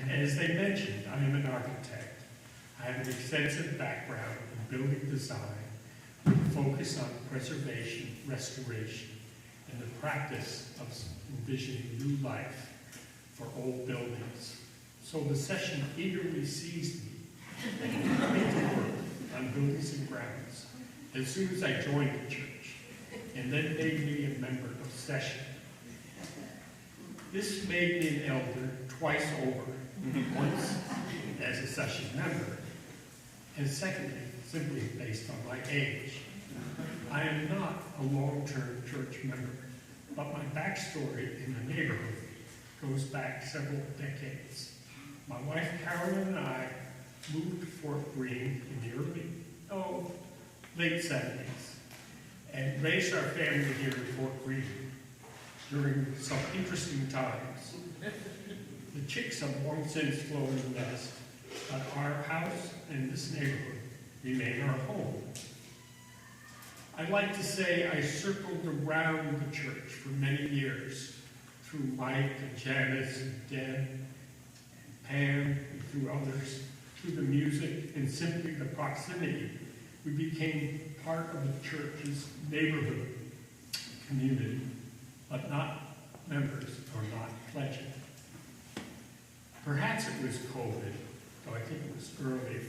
As they mentioned, I am an architect. I have an extensive background in building design with a focus on preservation, restoration, and the practice of envisioning new life for old buildings. So the session eagerly seized me into work on buildings and grounds as soon as I joined the church, and then made me a member of session. This made me an elder twice over, once as a session member, and secondly, simply based on my age. I am not a long-term church member, but my backstory in the neighborhood goes back several decades. My wife Carolyn and I moved to Fort Greene in the late 70s, and raised our family here in Fort Greene during some interesting times. The chicks have long since flown the nest, but our house and this neighborhood remain our home. I'd like to say I circled around the church for many years, through Mike and Janice and Deb and Pam and through others, through the music and simply the proximity. We became part of the church's neighborhood community, but not members or not pledging. Perhaps it was COVID, though I think it was earlier.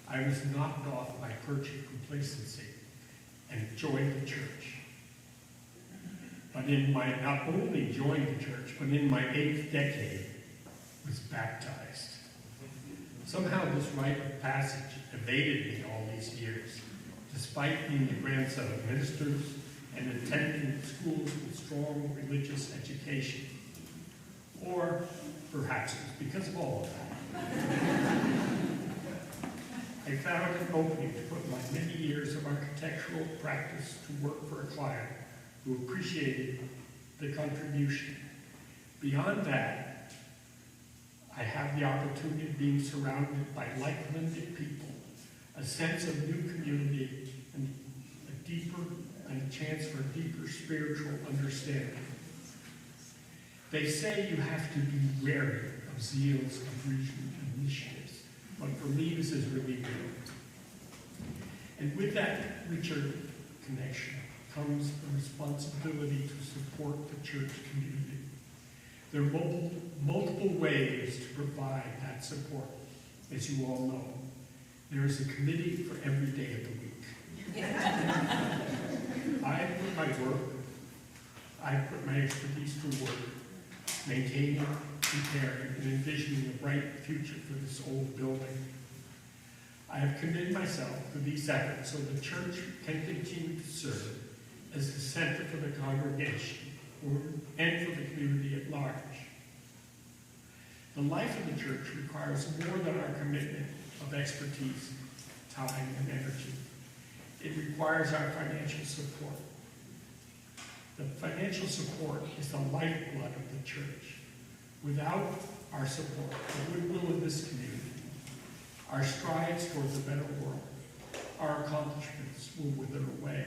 I was knocked off my perch of complacency and joined the church. But not only joined the church, but in my 8th decade, was baptized. Somehow this rite of passage evaded me all these years, despite being the grandson of ministers and attending schools with strong religious education. Or perhaps it was because of all of that. I found an opening to put my many years of architectural practice to work for a client who appreciated the contribution. Beyond that, I have the opportunity of being surrounded by like-minded people, a sense of new community, and a chance for a deeper spiritual understanding. They say you have to be wary of zeals of regional initiatives, but for me this is really real. And with that richer connection comes the responsibility to support the church community. There are multiple ways to provide that support, as you all know. There is a committee for every day of the week. I put my expertise to work, maintaining, preparing, and envisioning a bright future for this old building. I have committed myself to these efforts so the church can continue to serve as the center for the congregation and for the community at large. The life of the church requires more than our commitment of expertise, time, and energy. It requires our financial support. The financial support is the lifeblood of the church. Without our support, the goodwill of this community, our strides towards a better world, our accomplishments will wither away.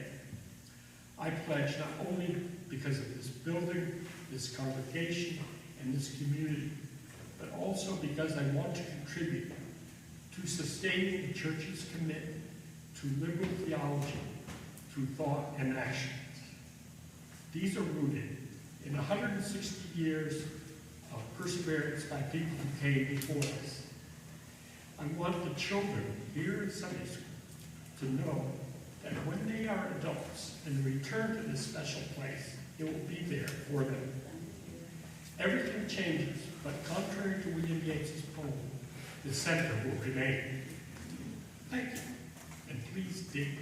I pledge not only because of this building, this congregation, and this community, but also because I want to contribute to sustaining the church's commitment to liberal theology through thought and action. These are rooted in 160 years of perseverance by people who came before us. I want the children here in Sunday school to know that when they are adults and return to this special place, it will be there for them. Everything changes, but contrary to William Yates's poem, the center will remain. Thank you, and please dig.